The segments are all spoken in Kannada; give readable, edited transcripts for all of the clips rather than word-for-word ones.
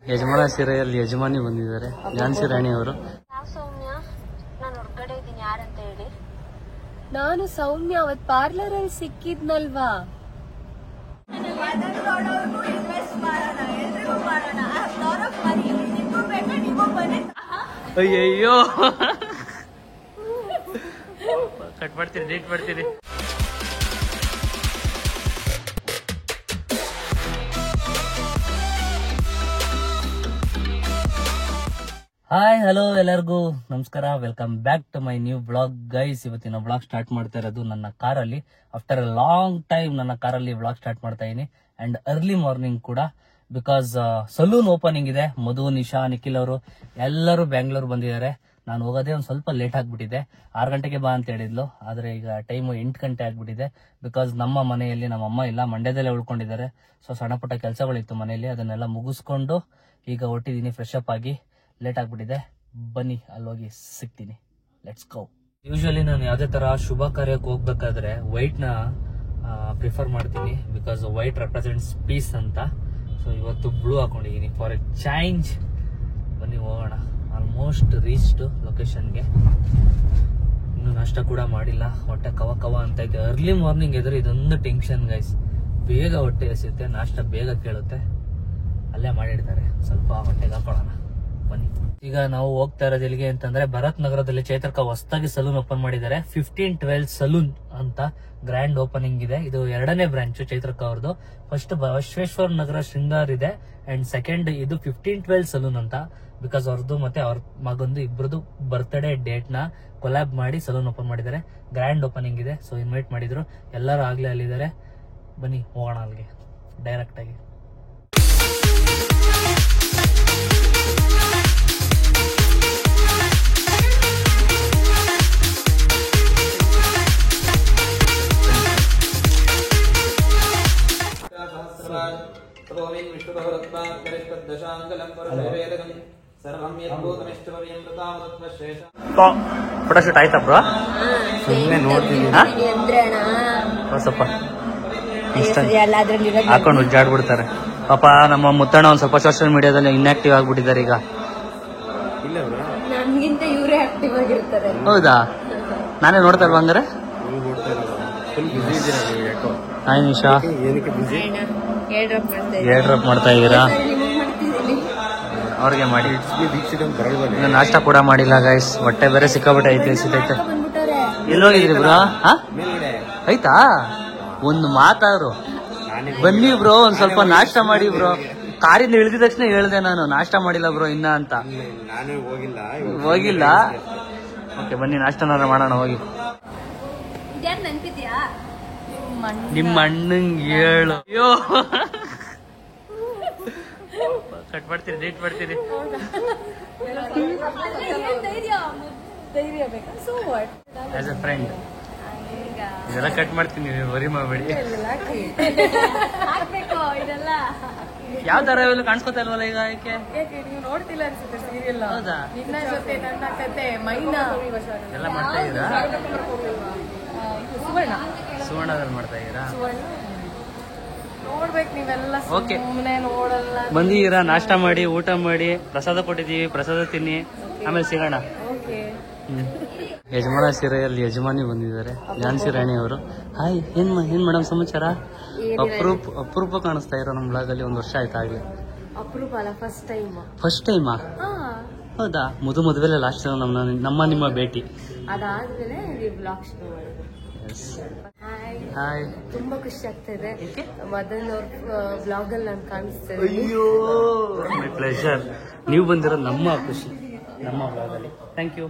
ಯಜಮಾನ ಸೀರೆಯಲ್ಲಿ ಯಜಮಾನಿ ಬಂದಿದ್ದಾರೆ, ಝಾನ್ಸಿ ರಾಣಿ ಅವರು. ಸೌಮ್ಯ, ನಾನು ಹೊರಗಡೆ ಇದ್ದೀನಿ, ಯಾರಂತ ಹೇಳಿ. ನಾನು ಸೌಮ್ಯ, ಅವತ್ ಪಾರ್ಲರ್ ಅಲ್ಲಿ ಸಿಕ್ಕಿದ್ನಲ್ವಾ. ಅಯ್ಯಯ್ಯೋ, ಕಟ್ ಮಾಡ್ತೀರಿ, ಡೇಟ್ ಮಾಡ್ತೀರಿ. ಹಾಯ್, ಹಲೋ, ಎಲ್ಲರಿಗೂ ನಮಸ್ಕಾರ. Welcome back to my new blog guys. ಇವತ್ತಿನ ಬ್ಲಾಗ್ ಸ್ಟಾರ್ಟ್ ಮಾಡ್ತಾ ಇರೋದು ನನ್ನ ಕಾರಲ್ಲಿ. ಆಫ್ಟರ್ ಎ ಲಾಂಗ್ ಟೈಮ್ ನನ್ನ ಕಾರಲ್ಲಿ ಬ್ಲಾಗ್ ಸ್ಟಾರ್ಟ್ ಮಾಡ್ತಾ ಇದೀನಿ. ಅಂಡ್ ಅರ್ಲಿ ಮಾರ್ನಿಂಗ್ ಕೂಡ, ಬಿಕಾಸ್ ಸಲೂನ್ ಓಪನಿಂಗ್ ಇದೆ. ಮಧು, ನಿಶಾ, ನಿಖಿಲ್ ಅವರು ಎಲ್ಲರೂ ಬ್ಯಾಂಗ್ಳೂರ್ ಬಂದಿದ್ದಾರೆ. ನಾನು ಹೋಗೋದೇ ಒಂದು ಸ್ವಲ್ಪ ಲೇಟ್ ಆಗ್ಬಿಟ್ಟಿದೆ. 6 ಗಂಟೆಗೆ ಬಾ ಅಂತ ಹೇಳಿದ್ಲು, ಆದ್ರೆ ಈಗ ಟೈಮ್ 8 ಗಂಟೆ ಆಗ್ಬಿಟ್ಟಿದೆ. ಬಿಕಾಸ್ ನಮ್ಮ ಮನೆಯಲ್ಲಿ ನಮ್ಮ ಅಮ್ಮ ಇಲ್ಲ, ಮಂಡ್ಯದಲ್ಲೇ ಉಳ್ಕೊಂಡಿದ್ದಾರೆ. ಸೊ ಸಣ್ಣ ಪುಟ್ಟ ಕೆಲಸಗಳಿತ್ತು ಮನೆಯಲ್ಲಿ, ಅದನ್ನೆಲ್ಲ ಮುಗಿಸ್ಕೊಂಡು ಈಗ ಹೊಟ್ಟಿದ್ದೀನಿ ಫ್ರೆಶ್ ಅಪ್ ಆಗಿ. ಲೇಟ್ ಆಗ್ಬಿಟ್ಟಿದೆ, ಬನ್ನಿ ಅಲ್ಲೋಗಿ ಸಿಗ್ತೀನಿ. Let's go. ಯೂಶಲಿ ನಾನು ಯಾವುದೇ ತರ ಶುಭ ಕಾರ್ಯಕ್ಕೆ ಹೋಗ್ಬೇಕಾದ್ರೆ ವೈಟ್ ನ ಪ್ರಿಫರ್ ಮಾಡ್ತೀನಿ, ಬಿಕಾಸ್ ವೈಟ್ ರೆಪ್ರೆಸೆಂಟ್ಸ್ ಪೀಸ್ ಅಂತ. ಸೊ ಇವತ್ತು ಬ್ಲೂ ಹಾಕೊಂಡಿದ್ದೀನಿ ಫಾರ್ ಎ ಚೇಂಜ್. ಬನ್ನಿ ಹೋಗೋಣ. ಆಲ್ಮೋಸ್ಟ್ ರೀಚ್ಡ್ ಲೊಕೇಶನ್ಗೆ. ಇನ್ನು ನಾಷ್ಟ ಕೂಡ ಮಾಡಿಲ್ಲ, ಹೊಟ್ಟೆ ಕವ ಕವ ಅಂತ ಇದೆ. ಅರ್ಲಿ ಮಾರ್ನಿಂಗ್ ಎದುರು ಇದೊಂದು ಟೆನ್ಷನ್ ಗೈಸ್. ಬೇಗ ಹೊಟ್ಟೆ ಎಸಿಯುತ್ತೆ, ನಾಷ್ಟ ಬೇಗ ಕೇಳುತ್ತೆ. ಅಲ್ಲೇ ಮಾಡಿರ್ತಾರೆ, ಸ್ವಲ್ಪ ಹೊಟ್ಟೆಗೆ ಹಾಕೊಳ್ಳೋಣ ಬನ್ನಿ. ಈಗ ನಾವು ಹೋಗ್ತಾ ಇರೋದು ಎಲ್ಲಿಗೆ ಅಂತಂದ್ರೆ, ಭರತ್ ನಗರದಲ್ಲಿ ಚೈತ್ರಕ ಹೊಸದಾಗಿ ಸಲೂನ್ ಓಪನ್ ಮಾಡಿದ್ದಾರೆ. 1512 ಸಲೂನ್ ಅಂತ ಗ್ರ್ಯಾಂಡ್ ಓಪನಿಂಗ್ ಇದೆ. ಇದು 2ನೇ ಬ್ರಾಂಚ್ ಚೈತ್ರಕ ಅವ್ರದ್ದು. ಫಸ್ಟ್ ಬಸವೇಶ್ವರ ನಗರ ಶೃಂಗಾರ್ ಇದೆ, ಅಂಡ್ ಸೆಕೆಂಡ್ ಇದು 1512 ಸಲೂನ್ ಅಂತ. ಬಿಕಾಸ್ ಅವ್ರದ್ದು ಮತ್ತೆ ಅವ್ರ ಮಗಂದು ಇಬ್ಬರದು ಬರ್ತ್ಡೇ ಡೇಟ್ ನ ಕೊಲ್ಯಾಬ್ ಮಾಡಿ ಸಲೂನ್ ಓಪನ್ ಮಾಡಿದ್ದಾರೆ. ಗ್ರ್ಯಾಂಡ್ ಓಪನಿಂಗ್ ಇದೆ. ಸೊ ಇನ್ವೈಟ್ ಮಾಡಿದ್ರು, ಎಲ್ಲರೂ ಆಗ್ಲೇ ಅಲ್ಲಿದ್ದಾರೆ. ಬನ್ನಿ ಹೋಗೋಣ ಅಲ್ಲಿಗೆ ಡೈರೆಕ್ಟ್ ಆಗಿ. ಫೋಟೋಶೂಟ್ ಆಯ್ತಾ ಬ್ರೋ? ನೋಡ್ತೀನಿ ಸ್ವಲ್ಪ ಹಾಕೊಂಡು ಉಜ್ಜಾಡ್ಬಿಡ್ತಾರೆ ಪಾಪ. ನಮ್ಮ ಮುತ್ತಣ್ಣ ಒಂದ್ ಸ್ವಲ್ಪ ಸೋಷಿಯಲ್ ಮೀಡಿಯಾದಲ್ಲಿ ಇನ್ಆಕ್ಟಿವ್ ಆಗ್ಬಿಟ್ಟಿದ್ದಾರೆ ಈಗ. ನನ್ಗಿಂತ ಇವರೇ ಆಕ್ಟಿವ್ ಆಗಿರ್ತಾರೆ. ಹೌದಾ? ನಾನೇ ನೋಡ್ತಾ ಇಲ್ವಾ ಹಂಗಾರೆ? ಹಾಯ್ ನಿಶಾ, ಏರ್ ಡ್ರಾಪ್ ಮಾಡ್ತಾ ಇದ್ದೀರಾ? ಅವ್ರಿಗೆ ಮಾಡಿ. ನಾಷ್ಟ ಕೂಡ ಮಾಡಿಲ್ಲ ಗೈಸ್, ಹೊಟ್ಟೆ ಬೇರೆ ಸಿಕ್ಕಾಬಿಟ್ಟೆ ಐತೆ, ಸಿಕ್ಕೈತೆ. ಎಲ್ಲೋಗಿದ್ರಿ ಬ್ರೋ? ಆಯ್ತಾ? ಒಂದು ಮಾತಾದ್ರು. ಬನ್ನಿ ಬ್ರೋ, ಒಂದ್ ಸ್ವಲ್ಪ ನಾಷ್ಟ ಮಾಡಿ ಬ್ರೋ. ಕಾರಿಂದ ಇಳಿದ ತಕ್ಷಣ ಹೇಳ್ದೆ ನಾನು, ನಾಷ್ಟ ಮಾಡಿಲ್ಲ ಬ್ರೋ ಇನ್ನ ಅಂತ. ಹೋಗಿಲ್ಲ? ಓಕೆ, ಬನ್ನಿ ನಾಷ್ಟನಾರ ಮಾಡೋಣ ಹೋಗಿ. ನಿಮ್ಮ ಅಣ್ಣಂಗೆ ಹೇಳು. ಅಯ್ಯೋ, ಕಟ್ ಮಾಡ್ತೀರಿ, ಡೇಟ್ ಮಾಡ್ತೀರಿ. ಆಸ್ ಎ ಫ್ರೆಂಡ್ ಇದೆಲ್ಲ ಕಟ್ ಮಾಡ್ತೀನಿ, ವರಿ ಮಾಡಬೇಡಿ. ಯಾವ ತರ ಕಾಣಿಸ್ಕೊತಾ ಇಲ್ವಲ್ಲ ಈಗ? ಯಾಕೆ ನೋಡ್ತಿಲ್ಲ ಅನ್ಸುತ್ತೆ ಸೀರಿಯಲ್? ಹೌದಾ? ನಿನ್ನ ಜೊತೆ ನನ್ನ ಕತೆ, ಮೈನಾ ಎಲ್ಲ ಮಾಡ್ತಾ ಇದ್ದೀರಾ? ಸುವರ್ಣದಲ್ಲಿ ಮಾಡ್ತಾ ಇದ್ದೀರಾ? ನೋಡ್ಬೇಕು ನೀವೆಲ್ಲ. ಓಕೆ, ಸುಮ್ಮನೆ ನೋಡಲ್ಲ. ಬಂದಿದ್ದೀರಾ, ನಾಷ್ಟ ಮಾಡಿ, ಊಟ ಮಾಡಿ, ಪ್ರಸಾದ ಕೊಟ್ಟಿದ್ದೀವಿ, ಪ್ರಸಾದ ತಿನ್ನಿ, ಆಮೇಲೆ ಸಿಗೋಣ. ಯಜಮಾನ ಸೀರೆಯಲ್ಲಿ ಯಜಮಾನಿ ಬಂದಿದ್ದಾರೆ, ಝಾನ್ಸಿ ರಾಣಿ ಅವರು. ಹಾಯ್, ಏನ್ ಮೇಡಮ್ ಸಮಾಚಾರ? ಅಪರೂಪ ಕಾಣಿಸ್ತಾ ಇರೋ ನಮ್ಮ ಬ್ಲಾಗ್ ಅಲ್ಲಿ. 1 ವರ್ಷ ಆಯ್ತಾ ಆಗ್ಲಿ? ಅಪರೂಪ ಅಲ್ಲ, ಫಸ್ಟ್ ಟೈಮ್. ಫಸ್ಟ್ ಟೈಮಾ? ಹೌದಾ? ಮದುವೆಲೆ ಲಾಸ್ಟ್ ನಮ್ಮ ನಿಮ್ಮ ಭೇಟಿ. ಅದಾದ್ಮೇಲೆ ಬ್ಲಾಗ್ ಶುರು ಮಾಡಿದ್ರು. ಹಾಯ್, ತುಂಬಾ ಖುಷಿ ಆಗ್ತಾ ಇದೆ. ಮದನ್ ಅವ್ರ ಬ್ಲಾಗ್ ಅಲ್ಲಿ ನಾನು ಕಾಣಿಸ್ತೇನೆ. ಅಯ್ಯೋ, ಮೈ ಪ್ಲೆಷರ್. ನೀವು ಬಂದಿರೋ ನಮ್ಮ ಖುಷಿ, ನಮ್ಮ ಬ್ಲಾಗ್ ಅಲ್ಲಿ. Thank you.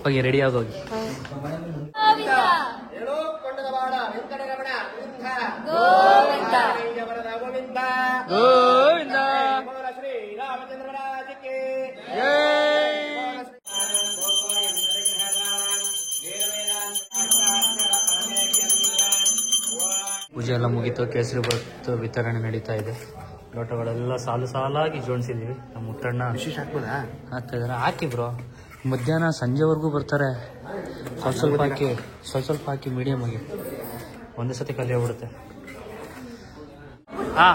ಹೋಗಿ ರೆಡಿ ಆಗೋಗಿ. ಪೂಜೆ ಎಲ್ಲ ಮುಗೀತು, ಕೇಸರಿ ಬಾತ್ ವಿತರಣೆ ನಡೀತಾ ಇದೆ. ಲೋಟಗಳೆಲ್ಲ ಸಾಲು ಸಾಲಾಗಿ ಜೋಡಿಸಿದೀವಿ. ನಮ್ಮ ಮುತ್ತಣ್ಣ ಹಾಕ್ತಾ ಇದಾರೆ. ಹಾಕಿ ಬ್ರೋ, ಮಧ್ಯಾಹ್ನ ಸಂಜೆವರೆಗೂ ಬರ್ತಾರೆ. ಸ್ವಲ್ಪ ಸ್ವಲ್ಪ ಹಾಕಿ ಮೀಡಿಯಮ್ ಆಗಿ. ಒಂದೇ ಸತಿ ಖಾಲಿ ಆಗ್ಬಿಡುತ್ತೆ. ಹಾ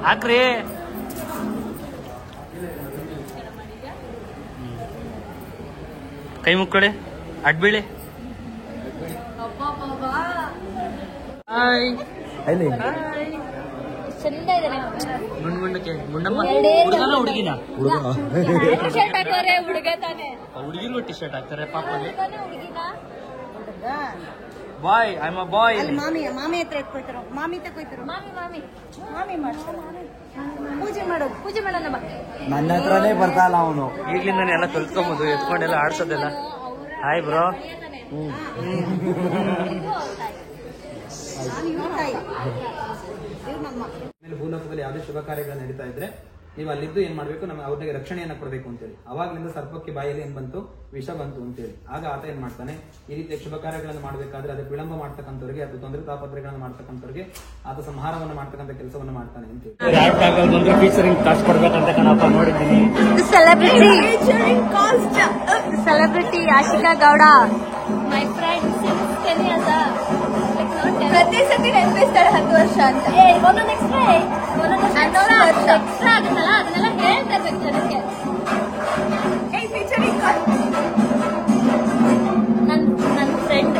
ಹಾಕ್ರಿ. ಕೈ ಮುಕ್ಕೊಳ್ಳಿ, ಅಡ್ಬೀಳಿ. ಹಾಯ್ ಚಂದ ಇದೆ ಗುಂಡಕ್ಕೆ ಗುಂಡಮ್ಮ. ಹುಡುಗನ ಹುಡುಗಿನ? ಶರ್ಟ್ ಹಾಕೋರೆ ಹುಡುಗ ತಾನೆ. ಹುಡುಗಿರು ಟಿ ಶರ್ಟ್ ಹಾಕ್ತಾರೆ ಪಾಪಲ್ಲಿ. ಹುಡುಗಿನ ಬಾಯ್, ಐ ಆಮ್ ಅ ಬಾಯ್. ಮಾಮಿ ಹತ್ರ ಎತ್ಕೊಯ್ತಾರ, ಮಾಮಿ ತಕೊಯ್ತಾರ, ಮಾಮಿ ಮಾಡ್ತಾರ. ಪೂಜೆ ಮಾಡೋಣ ಬಾ. ನನ್ನ ಹತ್ರನೇ ಬರ್ತಾಲ್ಲ ಅವನು. ಈಗ್ಲಿಂದಾನೆ ಎಲ್ಲ ಕಲ್ತ್ಕೊಂಬೋದು, ಎತ್ಕೊಂಡೆಲ್ಲ ಆಡ್ಸೋದೆಲ್ಲ. Hi bro. ಭೂಲೋಕದಲ್ಲಿ ಯಾವುದೇ ಶುಭ ಕಾರ್ಯಗಳು ನಡೀತಾ ಇದ್ರೆ ನೀವು ಅಲ್ಲಿದ್ದು ಏನ್ ಮಾಡ್ಬೇಕು, ನಮ್ಮ ಅವ್ರಿಗೆ ರಕ್ಷಣೆಯನ್ನ ಕೊಡಬೇಕು ಅಂತೇಳಿ. ಅವಾಗ್ಲಿಂದ ಸರ್ಪಕ್ಕೆ ಬಾಯಲ್ಲಿ ಏನ್ ಬಂತು, ವಿಷ ಬಂತು ಅಂತೇಳಿ. ಆಗ ಆತ ಏನ್ ಮಾಡ್ತಾನೆ, ಈ ರೀತಿಯ ಶುಭ ಕಾರ್ಯಗಳನ್ನು ಮಾಡ್ಬೇಕಾದ್ರೆ ಅದಕ್ಕೆ ವಿಳಂಬ ಮಾಡ್ತಕ್ಕಂಥವ್ರಿಗೆ ಅಥವಾ ತೊಂದರೆ ತಾಪತ್ರಗಳನ್ನು ಮಾಡ್ತಕ್ಕಂಥವ್ರಿಗೆ ಆತ ಸಂಹಾರವನ್ನು ಮಾಡ್ತಕ್ಕಂಥ ಕೆಲಸವನ್ನು ಮಾಡ್ತಾನೆ ಅಂತೇಳಿ. ಫೀಚರಿಂಗ್ ಕಾಸ್ಟ್ ಕೊಡ್ಬೇಕಂತ ಕಣಪ್ಪ ನೋಡಿದ್ದೀನಿ. Celebrity Ashika Gowda my friend ಪ್ರತಿ ಸತಿ ನೆನಪಿಸ್ತಾಳೆ 10 ವರ್ಷ ಅಂತ. ಒಂದೊಂದು ಎಕ್ಸ್ಟ್ರಾ ಆಗುತ್ತಲ್ಲ, ಅದನ್ನೆಲ್ಲ ಹೇಳ್ತಾ ಇರ್ಬೇಕು ಜನಕ್ಕೆ. ನನ್ನ ಫ್ರೆಂಡ್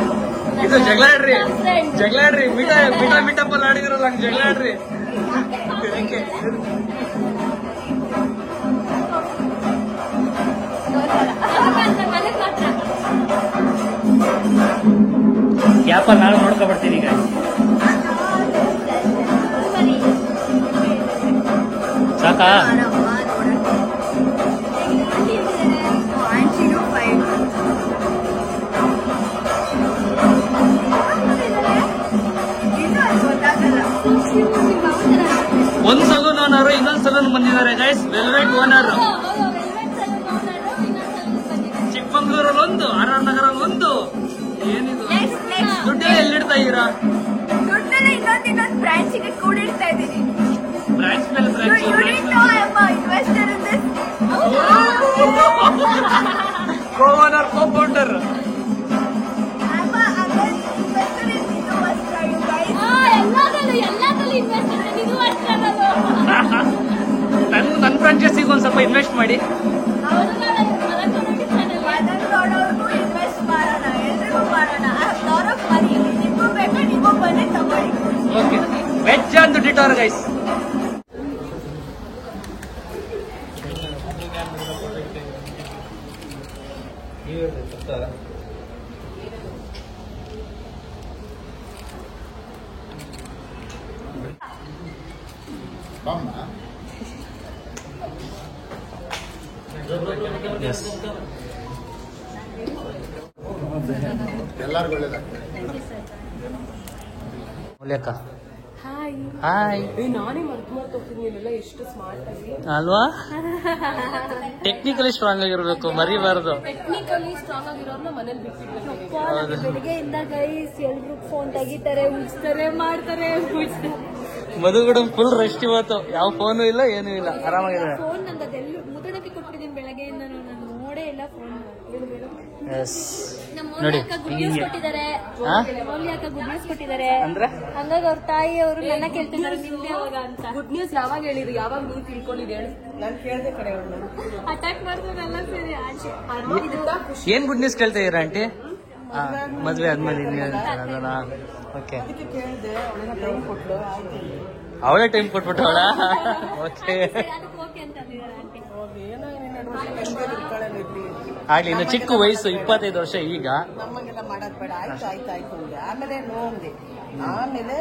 ಇದು ಜಗಳಾಡ್ರಿ, ಜಗಳಾಡ್ರಿ. ಮೀಟಪ್ಪಲ್ಲಿ ಆಡಿದಿರಲ್ಲ, ಹಂಗೆ ಜಗಳಾಡ್ರಿ. ಮನೆಗೆ ಮಾತ್ರ ಯಾಪ ನಾನು ನೋಡ್ಕೊಬರ್ತೀನಿ ಈಗ. ಸಾಕಾ? ಒಂದ್ ಸಲೂನ್ ಓನರ್, ಇನ್ನೊಂದ್ ಸಲೂನ್ ಬಂದಿದ್ದಾರೆ ಗೈಸ್. ವೆಲ್ವೆಟ್ ಓನರ್ ಚಿಕ್ಕಮಂಗ್ಳೂರಲ್ಲಿ ಒಂದು, ಆರ್.ಆರ್. ನಗರಲ್ಲಿ ಒಂದು. ಏನಿದು ದುಡ್ಡೆಲ್ಲ ಎಲ್ಲಿಡ್ತಾ ಇದೀರಾ? ಇನ್ನೊಂದು ಬ್ರಾಂಚಿಗೆ ಕೂಡಿಡ್ತಾ ಇದ್ದೀನಿ. ಬ್ರಾಂಚ್ ಮೇಲೆ ಬ್ರಾಂಚ್. ಕೋ ಓನರ್, ಕೋ ಫೌಂಡರ್. ಎಲ್ಲದಲ್ಲೂ ಇನ್ವೆಸ್ಟ್ ಇದು ಅಷ್ಟೇ. ನನ್ನ ಫ್ರಾಂಚೈಸಿಗೆ ಒಂದ್ ಸ್ವಲ್ಪ ಇನ್ವೆಸ್ಟ್ ಮಾಡಿ. ಇನ್ವೆಸ್ಟ್ ಮಾಡೋಣ, ಎಲ್ರಿಗೂ ಮಾಡೋಣ. ನಿಮಗೂ ಬೇಕು, ನೀವು ಬಂದು ತಗೊಳ್ಳಿ. ಓಕೆ, ವೆಜ್ ಅಂದು ಡಿಟೋರ್ ಗೈಸ್. ಎಲ್ಲರಿಗೂ ಒಳ್ಳೇದಾಗ್ತದೆ. Hi hi. ನಾನೇ ಮರ್ತೋಗ್ತೀನಿ ಎಷ್ಟು ಸ್ಮಾರ್ಟ್ ಆಗಿ ಅಲ್ವಾ? ಟೆಕ್ನಿಕಲಿ ಸ್ಟ್ರಾಂಗ್ ಆಗಿರ್ಬೇಕು, ಮರಿಬಾರ್ದು. ಟೆಕ್ನಿಕಲಿ ಸ್ಟ್ರಾಂಗ್ ಆಗಿರೋರ್ನ ಮನೇಲಿ ಬಿಟ್ಟಿರ್ಬೇಕು. ಹೌದು. ಬೆಳಿಗ್ಗೆಯಿಂದ ಗೈಸ್ ಎಲ್ರು ಫೋನ್ ತೆಗಿತಾರೆ, ಉಳಿಸ್ತಾರೆ, ಮಾಡ್ತಾರೆ. ಮಧುಗಡ ಫುಲ್ ರೆಸ್ಟ್ ಇವತ್ತು. ಯಾವ ಫೋನು ಇಲ್ಲ, ಏನೂ ಇಲ್ಲ, ಆರಾಮಾಗಿದ್ದಾರೆ. ಫೋನ್ ನಂಗೆ ಅದೆಲ್ಲ ಮುದ್ರಣಕ್ಕೆ ಕೊಟ್ಟಿದ್ದೀನಿ ಬೆಳಗ್ಗೆಯಿಂದ, ನಾನು ನೋಡೇ ಇಲ್ಲ ಫೋನ್. ಎಸ್ ನಮ್ಮ ನೋಡಿ ಅಕ್ಕ ಗುಡ್ ನ್ಯೂಸ್ ಕೊಟ್ಟಿದ್ದಾರೆ. ಮೌಲ್ಯ ಅಕ್ಕ ಗುಡ್ ನ್ಯೂಸ್ ಕೊಟ್ಟಿದ್ದಾರೆ. ಅಂದ್ರೆ ಹಂಗಾಗಿ ಅವ್ರ ತಾಯಿ ಅವರು ನನ್ನ ಕೇಳ್ತಿದ್ದಾರೆ ನಿಮ್ದೆ ಯಾವಾಗ ಅಂತ. ಗುಡ್ ನ್ಯೂಸ್ ಯಾವಾಗ ಹೇಳಿದ್ರು, ಯಾವಾಗ ನೀವು ತಿಳ್ಕೊಂಡಿದ್ದು ಹೇಳಿ. ನಾನು ಕೇಳ್ದೆ ಕಡೆ ಅವ್ರನ್ನ ಅಟ್ಯಾಕ್ ಮಾಡ್ತಾರಲ್ಲ ಸರಿ. ಏನ್ ಗುಡ್ ನ್ಯೂಸ್ ಕೇಳ್ತಾ ಇದೀರಾ ಆಂಟಿ? ಮದ್ವೆ ಆದ್ಮೇಲೆ ಓಕೆ, ಅವಳೇ ಟೈಮ್ ಕೊಟ್ಬಿಟ್ಟವಳ. ಓಕೆ ಓಕೆ ಅಂತ ಅಂದಿದ್ದಾರೆ ಆಂಟಿ. ಆಗ್ಲಿ, ಇನ್ನು ಚಿಕ್ಕ ವಯಸ್ಸು, 25 ವರ್ಷ ಈಗ. ನಮ್ಮಂಗೆಲ್ಲ ಮಾಡೋದ್ ಬೇಡ. ಆಯ್ತು ಆಯ್ತು ಆಯ್ತು ಅಂದೆ. ಆಮೇಲೆ ನೋ ಅಂದೆ. ಆಮೇಲೆ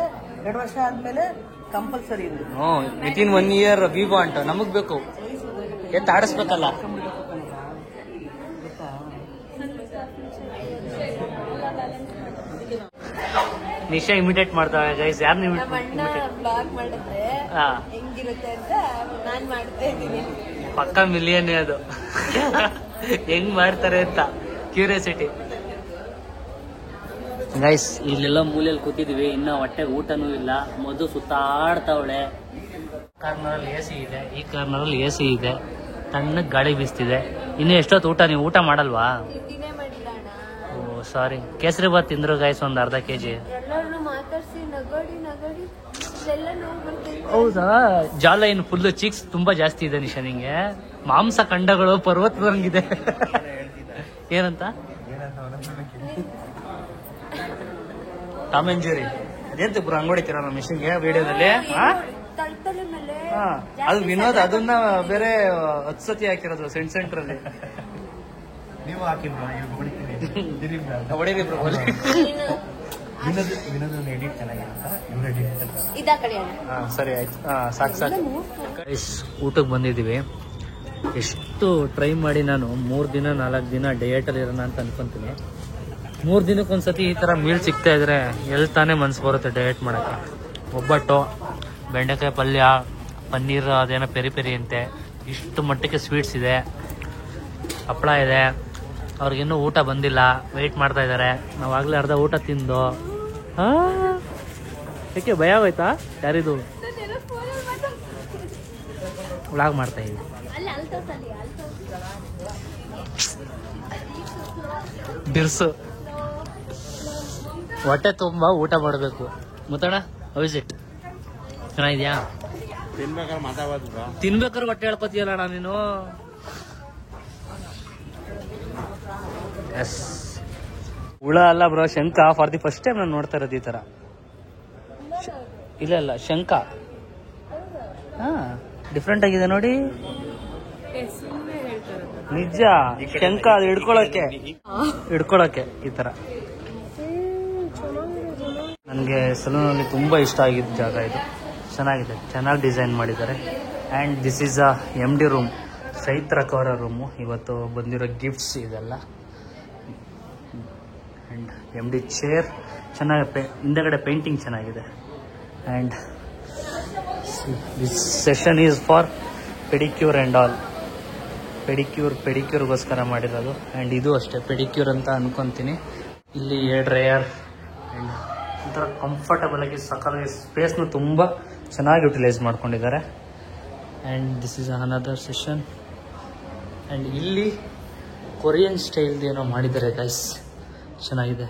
2 ವರ್ಷ ಆದ್ಮೇಲೆ ಕಂಪಲ್ಸರಿ ಅಂದೆ. Within 1 year we want. ನಮಗ್ ಬೇಕು, ಎತ್ತ ಆಡಿಸ್ಬೇಕಲ್ಲ. ನಿಶಾ ಇಮಿಟೇಟ್ ಮಾಡ್ತಾವೆ ಗೈಸ್. ಯಾರನ್ನ ನಮ್ಮ ಅಣ್ಣ ಬ್ಲಾಗ್ ಮಾಡಿದ್ರೆ ಹೆಂಗಿರುತ್ತೆ ಅಂತ ನಾನ್ ಮಾಡ್ತಾ ಇದ್ದೀನಿ. ಪಕ್ಕ ಮಿಲಿಯನ್ ಅದು. ಹೆಂಗ್ ಮಾಡ್ತಾರೆ ಅಂತ ಕ್ಯೂರಿಯಾಸಿಟಿ. ಗೈಸ್ ಇಲ್ಲೆಲ್ಲ ಮೂಲೆಯಲ್ಲಿ ಕೂತಿದೀವಿ, ಇನ್ನ ಹೊಟ್ಟೆಗೆ ಊಟನೂ ಇಲ್ಲ. ಮಧು ಸುತ್ತಾಡ್ತಾವಳೆ. ಕಾರ್ನರಲ್ಲಿ ಎ ಸಿ ಇದೆ, ಈ ಕಾರ್ನರಲ್ಲಿ ಎ ಸಿ ಇದೆ, ತಣ್ಣಗೆ ಗಾಳಿ ಬೀಸ್ತಿದೆ. ಇನ್ನು ಎಷ್ಟೊತ್ತು ಊಟ? ನೀವು ಊಟ ಮಾಡಲ್ವಾ? ತಿಂಡಿನೇ ಮಾಡಿಲ್ಲ ಅಣ್ಣ. ಓ ಸಾರಿ. ಕೇಸರಿ ಬಾತ್ ತಿಂದ್ರು ಗೈಸ್ ಒಂದು ಅರ್ಧ kg. ಎಲ್ಲರನ್ನು ಮಾತಾಡ್ಸಿ ನಗಡಿ ನಗಡಿ ಎಲ್ಲ ನೋವು ಬರ್ತೈತೆ. ಹೌದಾ? ಜಾಲ ಏನು ಫುಲ್ ಚೀಕ್ಸ್ ತುಂಬಾ ಜಾಸ್ತಿ ಇದೆ ನಿಶಾ ನಿಂಗೆ. ಮಾಂಸ ಖಂಡಗಳು ಪರ್ವತದಂಗಿದೆ. ಏನಂತ? ಟಾಮ್ ಅಂಡ್ ಜೆರ್ರಿ ಅದೇಂತ ಇಬ್ರು ಅಂಗಡಿತೀರ ನಮ್ಮ ಮಿಷನ್ಗೆ ವಿಡಿಯೋದಲ್ಲಿ. ತಳ್ತಲೆ ಮೇಲೆ ಅದು ವಿನೋದ್ ಅದನ್ನ ಬೇರೆ 10 ಸತಿ ಹಾಕಿರೋದು ಸೆಂಟ್ರಲ್ಲಿ. ನೀವು ಹಾಕಿಲ್ವಾ? ಹೊಡಿರಿ ಬ್ರೋ. ವಿನೋದ್ ಎಡಿಟ್ ಚೆನ್ನಾಗಿರುತ್ತಾ? ಇವ್ರ ಎಡಿಟ್ ಇದಾ ಕಡೆ ಅಣ್ಣ. ಸರಿ ಆಯ್ತು. ಸಾಕು ಸಾಕು. ಊಟಕ್ಕೆ ಬಂದಿದ್ದೀವಿ. ಎಷ್ಟು ಟ್ರೈ ಮಾಡಿ ನಾನು 3 ದಿನ 4 ದಿನ ಡಯಟಲ್ಲಿ ಇರೋಣ ಅಂತ ಅನ್ಕೊಂತೀನಿ. 3 ದಿನಕ್ಕೊಂದ್ಸತಿ ಈ ಥರ ಮೀಲ್ ಸಿಗ್ತಾ ಇದ್ರೆ ಎಲ್ಲಿ ತಾನೇ ಮನ್ಸು ಬರುತ್ತೆ ಡಯಟ್ ಮಾಡೋಕ್ಕೆ. ಒಬ್ಬಟ್ಟು, ಬೆಂಡೆಕಾಯಿ ಪಲ್ಯ, ಪನ್ನೀರ್ ಅದೇನೋ ಪೆರಿ ಪೆರಿ ಅಂತೆ, ಇಷ್ಟು ಮಟ್ಟಕ್ಕೆ ಸ್ವೀಟ್ಸ್ ಇದೆ, ಹಪ್ಪಳ ಇದೆ. ಅವ್ರಿಗಿನ್ನೂ ಊಟ ಬಂದಿಲ್ಲ, ವೆಯ್ಟ್ ಮಾಡ್ತಾ ಇದ್ದಾರೆ. ನಾವಾಗಲೇ ಅರ್ಧ ಊಟ ತಿಂದು. ಯಾಕೆ ಭಯ ಆಗೋಯ್ತಾ? ಯಾರಿದು ವ್ಲಾಗ್ ಮಾಡ್ತಾ ಇದ್ದೀವಿ. ಬಿರ್ಸು ಹೊಟ್ಟೆ ತುಂಬ ಊಟ ಮಾಡಬೇಕು. ಮುತ್ತಣ ವಿಸಿಟ್ ಚೆನ್ನಾಗಿದ್ಯಾ? ತಿನ್ಬೇಕಾದ್ರೆ ಹೊಟ್ಟೆ ಹೇಳ್ಕೊತೀಯಲ್ಲ ಅಣ್ಣ ನೀನು. ಎಸ್, ಹುಳ ಅಲ್ಲ ಬ್ರೋ, ಶಂಕ. ಫಾರ್ ದಿ ಫಸ್ಟ್ ಟೈಮ್ ನಾನು ನೋಡ್ತಾ ಇರೋದು ಈ ತರ. ಇಲ್ಲ ಶಂಕ. ಡಿಫ್ರೆಂಟ್ ಆಗಿದೆ ನೋಡಿ. ನಿಜ, ಶಂಕ. ಅದು ಹಿಡ್ಕೊಳಕ್ಕೆ ಈ ತರ. ನನಗೆ ಸಲೂನಲ್ಲಿ ತುಂಬಾ ಇಷ್ಟ ಆಗಿದ್ದ ಜಾಗ ಇದು. ಚೆನ್ನಾಗಿದೆ, ಚೆನ್ನಾಗಿ ಡಿಸೈನ್ ಮಾಡಿದ್ದಾರೆ. And this is a MD room, ಚೈತ್ರಕ್ ಅವರ ರೂಮು. ಇವತ್ತು ಬಂದಿರೋ ಗಿಫ್ಟ್ಸ್ ಇದೆಲ್ಲ. ಆ್ಯಂಡ್ MD ಚೇರ್ ಚೆನ್ನಾಗಿ, ಹಿಂದೆಗಡೆ ಪೇಂಟಿಂಗ್ ಚೆನ್ನಾಗಿದೆ. And this session is for pedicure and all. ಪೆಡಿಕ್ಯೂರ್ಗೋಸ್ಕರ ಮಾಡಿರೋದು. ಆ್ಯಂಡ್ ಇದು ಅಷ್ಟೇ ಪೆಡಿಕ್ಯೂರ್ ಅಂತ ಅನ್ಕೊತೀನಿ. ಇಲ್ಲಿ ಡ್ರೈಯರ್ ಆ್ಯಂಡ್ ಒಂಥರ ಕಂಫರ್ಟಬಲ್ ಆಗಿ ಸಕಾಲಾಗಿ ಸ್ಪೇಸ್ನು ತುಂಬ ಚೆನ್ನಾಗಿ ಯುಟಿಲೈಸ್ ಮಾಡ್ಕೊಂಡಿದ್ದಾರೆ. And this is another session. And ಇಲ್ಲಿ ಕೊರಿಯನ್ ಸ್ಟೈಲ್ದು ಏನೋ ಮಾಡಿದ್ದಾರೆ ಗೈಸ್, ಚೆನ್ನಾಗಿದೆ.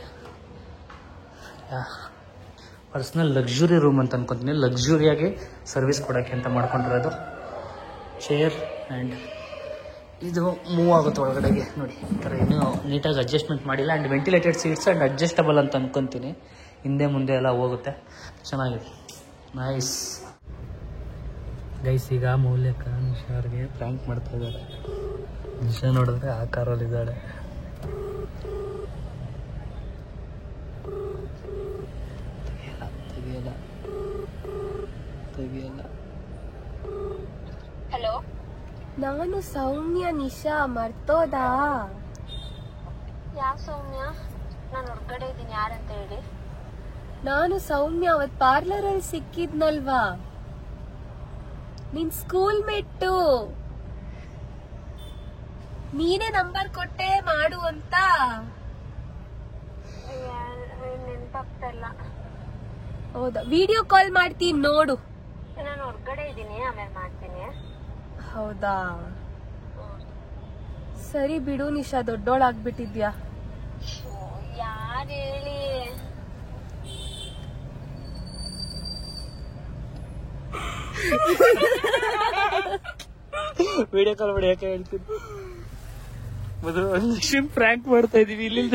ಪರ್ಸ್ನಲ್ ಲಕ್ಸುರಿ ರೂಮ್ ಅಂತ ಅನ್ಕೊತೀನಿ. ಲಕ್ಸುರಿಯಾಗಿ ಸರ್ವಿಸ್ ಕೊಡೋಕ್ಕೆ ಅಂತ ಮಾಡ್ಕೊಂಡಿರೋದು. ಚೇರ್ ಆ್ಯಂಡ್ ಇದು ಮೂವ್ ಆಗುತ್ತೆ ಒಳಗಡೆಗೆ ನೋಡಿ. ಈ ಥರ ಇನ್ನೂ ನೀಟಾಗಿ ಅಡ್ಜಸ್ಟ್ಮೆಂಟ್ ಮಾಡಿಲ್ಲ. And ventilated seats and adjustable ಅಂತ ಅನ್ಕೊತೀನಿ. ಹಿಂದೆ ಮುಂದೆ ಎಲ್ಲ ಹೋಗುತ್ತೆ, ಚೆನ್ನಾಗಿದೆ. Nice guys. ಈಗ ಮೌಲ್ಯಕ ನಿಶಾರ್ಗೆ ಪ್ರ್ಯಾಂಕ್ ಮಾಡ್ತಾ ಇದ್ದಾರೆ. ನಿಶಾ ನೋಡಿದ್ರೆ ಆ ಕಾರಲ್ಲಿದ್ದಾಳೆ. ತೆಗಿಯಲ್ಲ. ಹಲೋ, ನಾನು ಸೌಮ್ಯ. ನಿಶಾ ಮರ್ತೋದಾ? ಯಾವ ಸೌಮ್ಯ? ನಾನು ಹೊರಗಡೆ ಇದ್ದೀನಿ, ಯಾರಂತ ಹೇಳಿ. ನಾನು ಸೌಮ್ಯ, ಅವತ್ ಪಾರ್ಲರ್ ಅಲ್ಲಿ ಸಿಕ್ಕಿದ್ನಲ್ವಾ, ನಿನ್ ಸ್ಕೂಲ್ ಮೇಟ್ಟು. ನೀನೇ ನಂಬರ್ ಕೊಟ್ಟೆ ಮಾಡು ಅಂತ. ನೆನಪಾಗ್ತಾ ಇಲ್ಲ. ಹೌದಾ? ವಿಡಿಯೋ ಕಾಲ್ ಮಾಡ್ತೀನಿ ನೋಡು. ನಾನು ಹೊರಗಡೆ ಇದ್ದೀನಿ, ಆಮೇಲೆ ಮಾಡ್ತೀನಿ. ಹೌದಾ? ಸರಿ ಬಿಡು ನಿಶಾ, ದೊಡ್ಡೋಳಾಗ್ಬಿಟ್ಟಿದ್ಯಾ. ಯಾರು ಹೇಳಿ? ವಿಡಿಯೋ ಕಾಲ್ ಮಾಡಿ ಯಾಕೆ ಹೇಳ್ತೀನಿ. ಒಂದು ಪ್ರ್ಯಾಂಕ್ ಮಾಡ್ತಾ ಇದೀವಿ ಇಲ್ಲಿಂದ.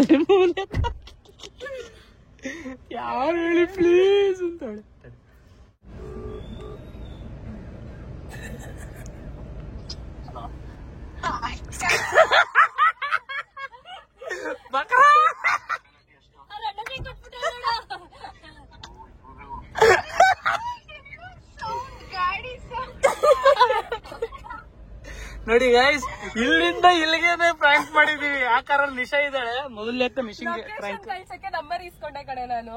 ಯಾರು ಹೇಳಿ ಪ್ಲೀಸ್ ಅಂತ ಹೇಳಿ. ನೋಡಿ ಗೈಸ್, ಇಲ್ಲಿಂದ ಇಲ್ಲಿಗೆ ಪ್ರ್ಯಾಂಕ್ ಮಾಡಿದೀವಿ. ಆ ಕಾರಲ್ಲಿ ನಿಶಾ ಇದ್ದಾಳೆ. ಮೊದಲನೇ ಮಿಷಿನ್ಗೆ ಪ್ರ್ಯಾಂಕ್ ಕಳ್ಸಕ್ಕೆ ನಂಬರ್ ಇಸ್ಕೊಂಡೆ ಕಡೆ ನಾನು.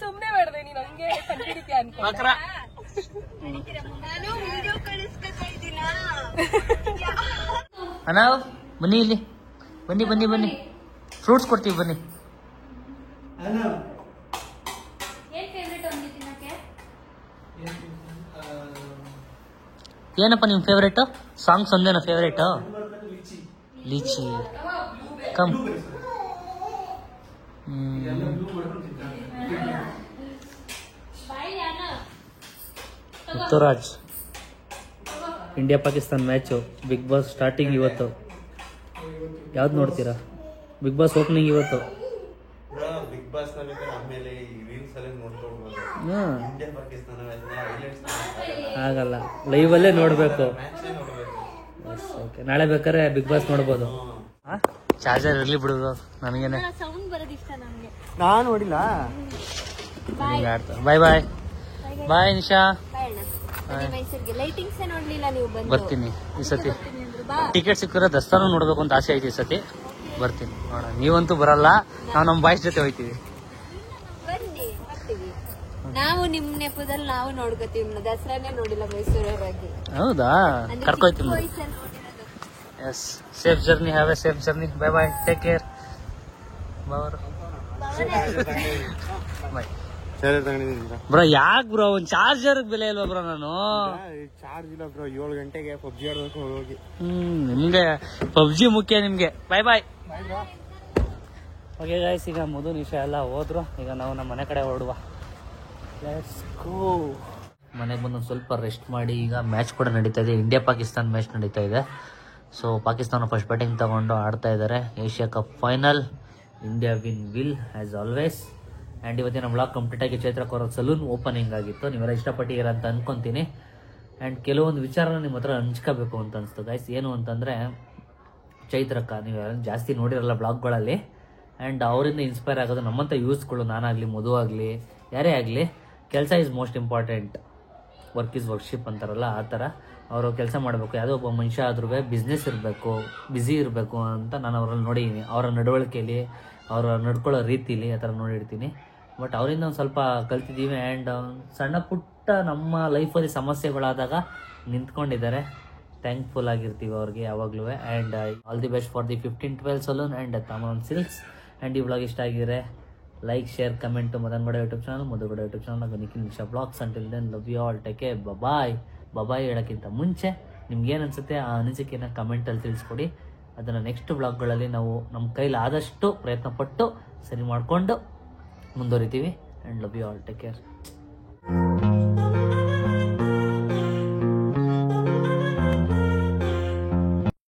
ಸುಮ್ನೆ ಮಾಡ್ದೆ, ನೀನ್ ಹಂಗೆ ಕಂಡಿಡಿದ್ಯಾ ಅನ್ಕೊಂಡೆ. ಅಣ್ಣ ಬನ್ನಿ, ಇಲ್ಲಿ ಬನ್ನಿ ಬನ್ನಿ ಬನ್ನಿ, ಫ್ರೂಟ್ಸ್ ಕೊಡ್ತೀವಿ ಬನ್ನಿ. ಏನಪ್ಪ ನಿಮ್ ಫೇವ್ರೇಟ್ ಸಾಂಗ್ಸ್? ಒಂದೇನ ಫೇವ್ರೇಟ್? ಲೀಚಿ. Come Muthuraj, India Pakistan match, Bigg Boss starting ಇವತ್ತು. ಯಾವ್ದು ನೋಡ್ತೀರಾ? ಬಿಗ್ ಬಾಸ್ ಓಪನಿಂಗ್ ಇವತ್ತು. ಬಿಗ್ ಬಾಸ್ ಆಮೇಲೆ ರೀಲ್ಸ್ ಅಲ್ಲಿ ನೋಡ್ಕೊಳ್ಬೋದು. ಇಂಡಿಯಾ ಪಾಕಿಸ್ತಾನ ಆಗಲ್ಲ, ಲೈವಲ್ಲೇ ನೋಡಬೇಕು. ಮ್ಯಾಚ್ ನೋಡ್ಬೇಕು. ಓಕೆ, ನಾಳೆ ಬೇಕಾದ್ರೆ ಬಿಗ್ ಬಾಸ್ ನೋಡ್ಬೋದು. ಚಾರ್ಜರ್ ಇರ್ಲಿ ಬಿಡು, ನನಗೇನೆ ಸೌಂಡ್ ಬರೋದು ಇಷ್ಟ ನಮ್ಗೆ. ನಾನು ನೋಡಿಲ್ಲ. ಬಾಯ್ ಬಾಯ್ ಬಾಯ್ ನಿಶಾ. ಮೈಸೂರಿಗೆ ಲೈಟಿಂಗ್ಸ್ ನೋಡ್ಲಿಲ್ಲ ನೀವು ಬಂದು. ಬರ್ತೀನಿ ಈ ಸತಿ. ಬರ್ತೀನಿ ಅಂದ್ರು, ಬಾ. ಟಿಕೆಟ್ ಸಿಕ್ಕಿದ್ರೆ ದಸರಾನು ನೋಡ್ಬೇಕು ಅಂತ ಆಸೆ ಐತಿ ಈ ಸತಿ. ಬರ್ತೀನಿ ನೋಡ. ನೀವಂತೂ ಬರಲ್ಲ, ನಾವು ನಮ್ಮ ಬಾಯ್ಸ್ ಜೊತೆ ಹೋಯ್ತೀವಿ. ಬನ್ನಿ, ಬರ್ತೀವಿ. ನಾವು ನಿಮ್ ನೆಪದಲ್ಲಿ ನಾವು ನೋಡ್ಕೋತೀವಿ. ದಸರಾನೇ ನೋಡಿಲ್ಲ ಮೈಸೂರವರಾಗಿ. ಹೌದಾ? ಕರ್ಕೊಯ್ತೀನಿ. Yes, safe journey, have a safe journey. Bye bye, take care. Bye bro. ಯಾಕೆ ಬ್ರೋ, ಒಂದು ಚಾರ್ಜರ್ ಬೆಲೆ ಇಲ್ವಾ ಬ್ರೋ? ನಾನು ಚಾರ್ಜ್ ಇಲ್ಲ ಬ್ರೋ. 7 ಗಂಟೆಗೆ ಪಬ್ಜಿ ಆಡೋದಕ್ಕೆ ಹೋಗಿ. ನಿಮ್ಗೆ ಪಬ್ಜಿ ಮುಖ್ಯ ನಿಮ್ಗೆ. ಬಾಯ್ ಬಾಯ್. ಓಕೆ ಗೈಸ್, ಈಗ ಮಧು ನಿಶಾ ಎಲ್ಲ ಹೋದ್ರು. ಈಗ ನಾವು ನಮ್ಮ ಮನೆ ಕಡೆ ಹೊರಡುವ. Let's go. ಮನೆಗೆ ಬಂದು ಸ್ವಲ್ಪ ರೆಸ್ಟ್ ಮಾಡಿ, ಈಗ ಮ್ಯಾಚ್ ಕೂಡ ನಡೀತಾ ಇದೆ. ಇಂಡಿಯಾ ಪಾಕಿಸ್ತಾನ್ ಮ್ಯಾಚ್ ನಡೀತಾ ಇದೆ. ಸೊ ಪಾಕಿಸ್ತಾನ ಫಸ್ಟ್ ಬ್ಯಾಟಿಂಗ್ ತಗೊಂಡು ಆಡ್ತಾ ಇದ್ದಾರೆ. Asia cup final. India will ask always. And ಇವತ್ತಿನ ಬ್ಲಾಗ್ ಕಂಪ್ಲೀಟ್ ಆಗಿ ಚೈತ್ರ ಕೋರಲ್ ಸಲೂನ್ ಓಪನಿಂಗ್ ಆಗಿತ್ತು. ನೀವೆಲ್ಲ ಇಷ್ಟಪಟ್ಟಿದ್ದೀರ ಅಂತ ಅನ್ಕೊಂತೀನಿ. ಆ್ಯಂಡ್ ಕೆಲವೊಂದು ವಿಚಾರನ ನಿಮ್ಮ ಹತ್ರ ಹಂಚ್ಕೋಬೇಕು ಅಂತ ಅನಿಸ್ತು ಗೈಸ್. ಏನು ಅಂತಂದರೆ, ಚೈತ್ರಕ್ಕ ನೀವು ಜಾಸ್ತಿ ನೋಡಿರಲ್ಲ ಬ್ಲಾಗ್ಗಳಲ್ಲಿ. ಆ್ಯಂಡ್ ಅವರಿಂದ ಇನ್ಸ್ಪೈರ್ ಆಗೋದು ನಮ್ಮಂಥ ಯೂಸ್ಗಳು, ನಾನಾಗಲಿ ಮಧು ಆಗಲಿ ಯಾರೇ ಆಗಲಿ, ಕೆಲಸ is most important. Work is worship ಅಂತಾರಲ್ಲ, ಆ ಥರ ಅವರು ಕೆಲಸ ಮಾಡಬೇಕು. ಯಾವುದೋ ಒಬ್ಬ ಮನುಷ್ಯ ಆದ್ರೂ ಬಿಸ್ನೆಸ್ ಇರಬೇಕು, ಬ್ಯುಸಿ ಇರಬೇಕು ಅಂತ ನಾನು ಅವರಲ್ಲಿ ನೋಡಿದ್ದೀನಿ. ಅವರ ನಡವಳಿಕೆಯಲ್ಲಿ, ಅವರ ನಡ್ಕೊಳ್ಳೋ ರೀತಿಲಿ ಆ ಥರ ನೋಡಿರ್ತೀನಿ. ಬಟ್ ಅವರಿಂದ ಒಂದು ಸ್ವಲ್ಪ ಕಲ್ತಿದ್ದೀವಿ. ಆ್ಯಂಡ್ ಸಣ್ಣ ಪುಟ್ಟ ನಮ್ಮ ಲೈಫಲ್ಲಿ ಸಮಸ್ಯೆಗಳಾದಾಗ ನಿಂತ್ಕೊಂಡಿದ್ದಾರೆ. ಥ್ಯಾಂಕ್ಫುಲ್ ಆಗಿರ್ತೀವಿ ಅವ್ರಿಗೆ ಯಾವಾಗಲೂ. And all the best for the 1512 salon and ತಾಮನ್ ಸಿಲ್ಕ್ಸ್. ಆ್ಯಂಡ್ ಈ ಬ್ಲಾಗ್ ಇಷ್ಟ ಆಗಿದ್ರೆ like, share, comment. Madan Gowda YouTube channel, Madhu Gowda YouTube channel, Nikhil Nisha blogs. Until then love you all, take care, bye. Bye ಹೇಳೋಕ್ಕಿಂತ ಮುಂಚೆ ನಿಮ್ಗೇನು ಅನಿಸುತ್ತೆ ಆ ಅನಿಸಿಕೆನ ಕಮೆಂಟಲ್ಲಿ ತಿಳಿಸ್ಕೊಡಿ. ಅದನ್ನು ನೆಕ್ಸ್ಟ್ ಬ್ಲಾಗ್ಗಳಲ್ಲಿ ನಾವು ನಮ್ಮ ಕೈಲಿ ಆದಷ್ಟು ಪ್ರಯತ್ನ ಪಟ್ಟು ಸರಿ ಮಾಡಿಕೊಂಡು ಮುಂದುವರಿತೀವಿ. And love you all, take care.